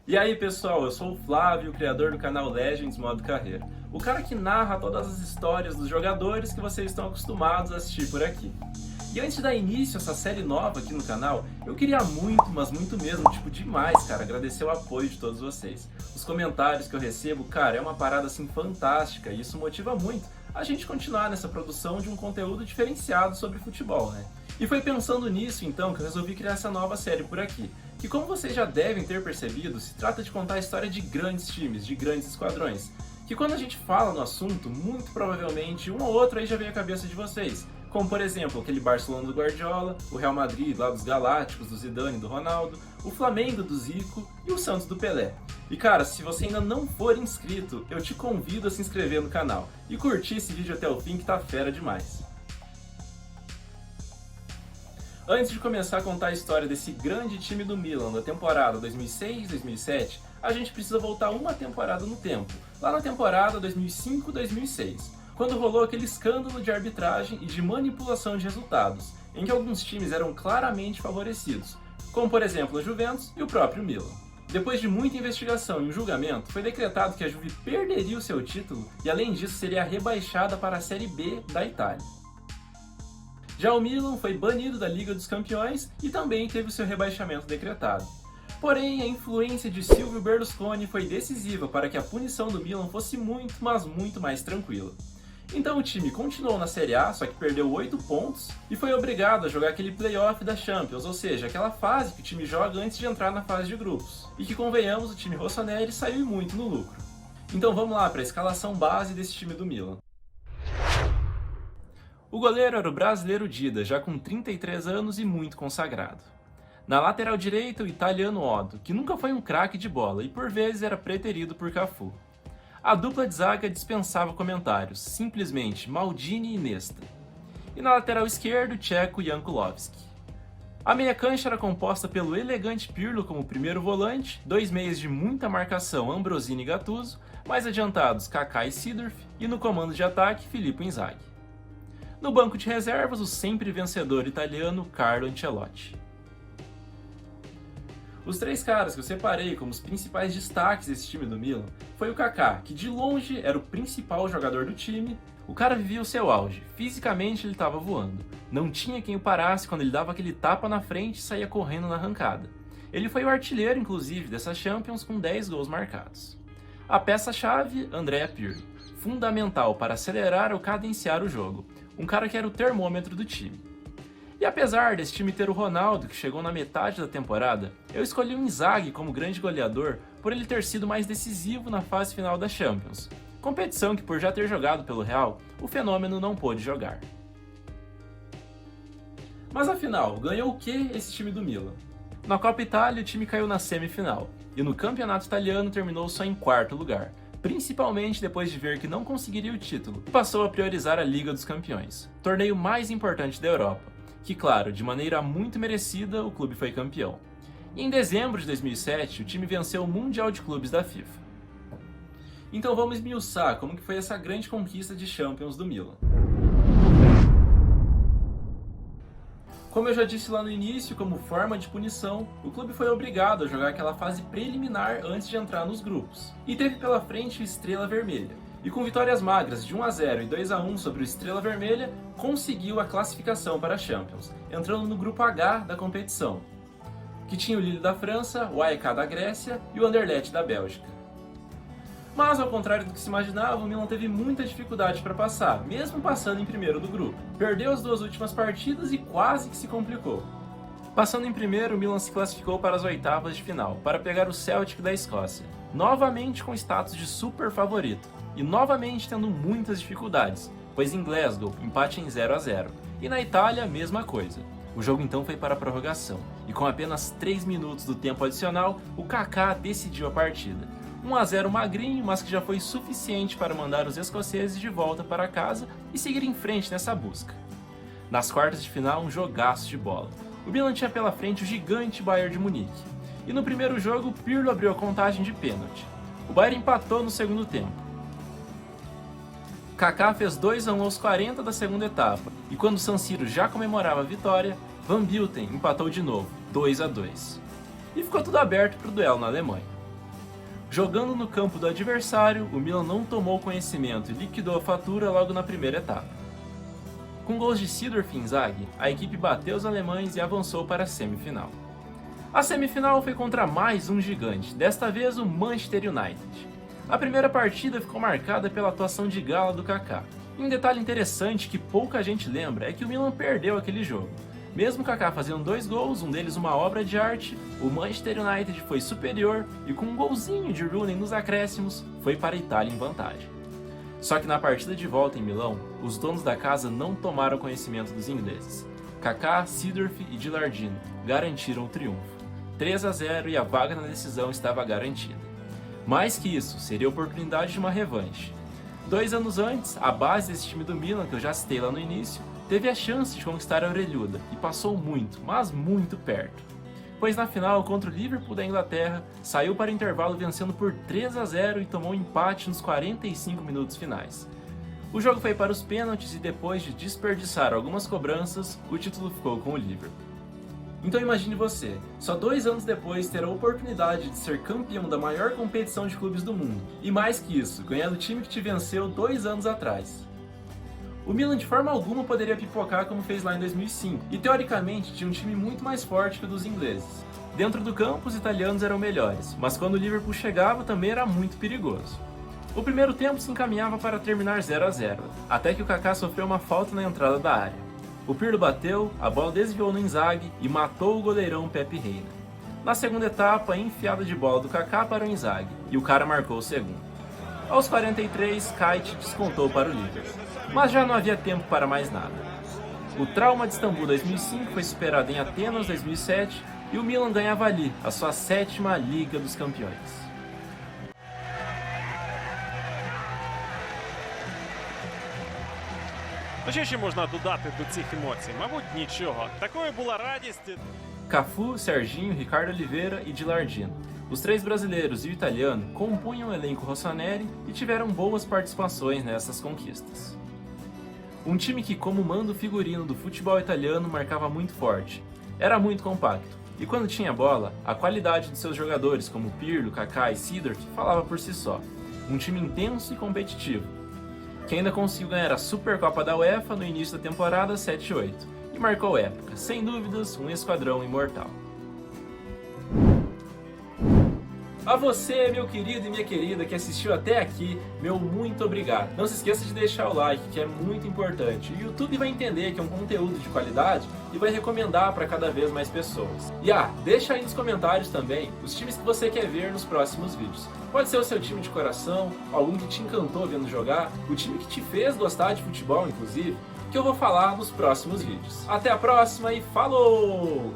E aí pessoal, eu sou o Flávio, criador do canal Legends Modo Carreira. O cara que narra todas as histórias dos jogadores que vocês estão acostumados a assistir por aqui. E antes de dar início a essa série nova aqui no canal, eu queria muito, mas muito mesmo, demais, cara, agradecer o apoio de todos vocês. Os comentários que eu recebo, cara, é uma parada assim fantástica e isso motiva muito a gente continuar nessa produção de um conteúdo diferenciado sobre futebol, né? E foi pensando nisso então que eu resolvi criar essa nova série por aqui. Que, como vocês já devem ter percebido, se trata de contar a história de grandes times, de grandes esquadrões. Que quando a gente fala no assunto, muito provavelmente um ou outro aí já vem à cabeça de vocês. Como por exemplo, aquele Barcelona do Guardiola, o Real Madrid lá dos Galácticos, do Zidane e do Ronaldo, o Flamengo do Zico e o Santos do Pelé. E cara, se você ainda não for inscrito, eu te convido a se inscrever no canal e curtir esse vídeo até o fim que tá fera demais. Antes de começar a contar a história desse grande time do Milan da temporada 2006-2007, a gente precisa voltar uma temporada no tempo, lá na temporada 2005-2006, quando rolou aquele escândalo de arbitragem e de manipulação de resultados, em que alguns times eram claramente favorecidos, como por exemplo a Juventus e o próprio Milan. Depois de muita investigação e um julgamento, foi decretado que a Juve perderia o seu título e além disso seria rebaixada para a Série B da Itália. Já o Milan foi banido da Liga dos Campeões e também teve o seu rebaixamento decretado. Porém, a influência de Silvio Berlusconi foi decisiva para que a punição do Milan fosse muito, mas muito mais tranquila. Então o time continuou na Série A, só que perdeu 8 pontos e foi obrigado a jogar aquele playoff da Champions, ou seja, aquela fase que o time joga antes de entrar na fase de grupos. E que, convenhamos, o time rossoneri saiu muito no lucro. Então vamos lá para a escalação base desse time do Milan. O goleiro era o brasileiro Dida, já com 33 anos e muito consagrado. Na lateral direita, o italiano Oddo, que nunca foi um craque de bola e por vezes era preterido por Cafu. A dupla de zaga dispensava comentários, simplesmente Maldini e Nesta. E na lateral esquerda, Tcheco e Jankulovski. A meia cancha era composta pelo elegante Pirlo como primeiro volante, dois meias de muita marcação Ambrosini e Gattuso, mais adiantados Kaká e Seedorf, e no comando de ataque, Filippo Inzaghi. No banco de reservas, o sempre vencedor italiano Carlo Ancelotti. Os três caras que eu separei como os principais destaques desse time do Milan foi o Kaká, que de longe era o principal jogador do time. O cara vivia o seu auge, fisicamente ele estava voando. Não tinha quem o parasse quando ele dava aquele tapa na frente e saía correndo na arrancada. Ele foi o artilheiro, inclusive, dessa Champions com 10 gols marcados. A peça-chave, Andrea Pirlo, fundamental para acelerar ou cadenciar o jogo. Um cara que era o termômetro do time. E apesar desse time ter o Ronaldo, que chegou na metade da temporada, eu escolhi o Inzaghi como grande goleador por ele ter sido mais decisivo na fase final da Champions. Competição que, por já ter jogado pelo Real, o fenômeno não pôde jogar. Mas afinal, ganhou o que esse time do Milan? Na Copa Itália, o time caiu na semifinal, e no campeonato italiano terminou só em quarto lugar, principalmente depois de ver que não conseguiria o título e passou a priorizar a Liga dos Campeões, torneio mais importante da Europa, que claro, de maneira muito merecida, o clube foi campeão. E em dezembro de 2007, o time venceu o Mundial de Clubes da FIFA. Então vamos esmiuçar como que foi essa grande conquista de Champions do Milan. Como eu já disse lá no início, como forma de punição, o clube foi obrigado a jogar aquela fase preliminar antes de entrar nos grupos. E teve pela frente o Estrela Vermelha. E com vitórias magras de 1-0 e 2-1 sobre o Estrela Vermelha, conseguiu a classificação para a Champions, entrando no grupo H da competição, que tinha o Lille da França, o AEK da Grécia e o Anderlecht da Bélgica. Mas, ao contrário do que se imaginava, o Milan teve muita dificuldade para passar, mesmo passando em primeiro do grupo. Perdeu as duas últimas partidas e quase que se complicou. Passando em primeiro, o Milan se classificou para as oitavas de final, para pegar o Celtic da Escócia, novamente com status de super favorito, e novamente tendo muitas dificuldades, pois em Glasgow, empate em 0-0, e na Itália, mesma coisa. O jogo então foi para a prorrogação, e com apenas 3 minutos do tempo adicional, o Kaká decidiu a partida. 1-0 magrinho, mas que já foi suficiente para mandar os escoceses de volta para casa e seguir em frente nessa busca. Nas quartas de final, um jogaço de bola. O Milan tinha pela frente o gigante Bayern de Munique. E no primeiro jogo, Pirlo abriu a contagem de pênalti. O Bayern empatou no segundo tempo. Kaká fez 2-1 aos 40 da segunda etapa, e quando o San Siro já comemorava a vitória, Van Bilten empatou de novo, 2-2. E ficou tudo aberto para o duelo na Alemanha. Jogando no campo do adversário, o Milan não tomou conhecimento e liquidou a fatura logo na primeira etapa. Com gols de Seedorf e Inzaghi, a equipe bateu os alemães e avançou para a semifinal. A semifinal foi contra mais um gigante, desta vez o Manchester United. A primeira partida ficou marcada pela atuação de gala do Kaká. E um detalhe interessante que pouca gente lembra é que o Milan perdeu aquele jogo. Mesmo o Kaká fazendo 2 gols, um deles uma obra de arte, o Manchester United foi superior e com um golzinho de Rooney nos acréscimos, foi para a Itália em vantagem. Só que na partida de volta em Milão, os donos da casa não tomaram conhecimento dos ingleses. Kaká, Seedorf e Gilardino garantiram o triunfo. 3-0 e a vaga na decisão estava garantida. Mais que isso, seria a oportunidade de uma revanche. 2 anos antes, a base desse time do Milan, que eu já citei lá no início, teve a chance de conquistar a orelhuda e passou muito, mas muito perto. Pois na final, contra o Liverpool da Inglaterra, saiu para o intervalo vencendo por 3-0 e tomou um empate nos 45 minutos finais. O jogo foi para os pênaltis e depois de desperdiçar algumas cobranças, o título ficou com o Liverpool. Então imagine você, só 2 anos depois ter a oportunidade de ser campeão da maior competição de clubes do mundo. E mais que isso, ganhando o time que te venceu 2 anos atrás. O Milan de forma alguma poderia pipocar como fez lá em 2005, e teoricamente tinha um time muito mais forte que o dos ingleses. Dentro do campo os italianos eram melhores, mas quando o Liverpool chegava também era muito perigoso. O primeiro tempo se encaminhava para terminar 0-0, até que o Kaká sofreu uma falta na entrada da área. O Pirlo bateu, a bola desviou no Inzaghi e matou o goleirão Pepe Reina. Na segunda etapa, a enfiada de bola do Kaká para o Inzaghi, e o cara marcou o segundo. Aos 43, Kite descontou para o Liverpool, mas já não havia tempo para mais nada. O trauma de Istambul 2005 foi superado em Atenas 2007 e o Milan ganhava ali a sua 7ª Liga dos Campeões. Що ще можна додати до цих емоцій? Мабуть, нічого. Такою була радість. Cafu, Serginho, Ricardo Oliveira e Gilardino. Os 3 brasileiros e o italiano compunham o elenco rossoneri e tiveram boas participações nessas conquistas. Um time que, como manda o figurino do futebol italiano, marcava muito forte. Era muito compacto. E quando tinha bola, a qualidade de seus jogadores, como Pirlo, Kaká e Seedorf, falava por si só. Um time intenso e competitivo, que ainda conseguiu ganhar a Supercopa da UEFA no início da temporada 7-8, e marcou época, sem dúvidas, um esquadrão imortal. A você, meu querido e minha querida, que assistiu até aqui, meu muito obrigado. Não se esqueça de deixar o like, que é muito importante. O YouTube vai entender que é um conteúdo de qualidade e vai recomendar para cada vez mais pessoas. E deixa aí nos comentários também os times que você quer ver nos próximos vídeos. Pode ser o seu time de coração, algum que te encantou vendo jogar, o time que te fez gostar de futebol, inclusive, que eu vou falar nos próximos vídeos. Até a próxima e falou!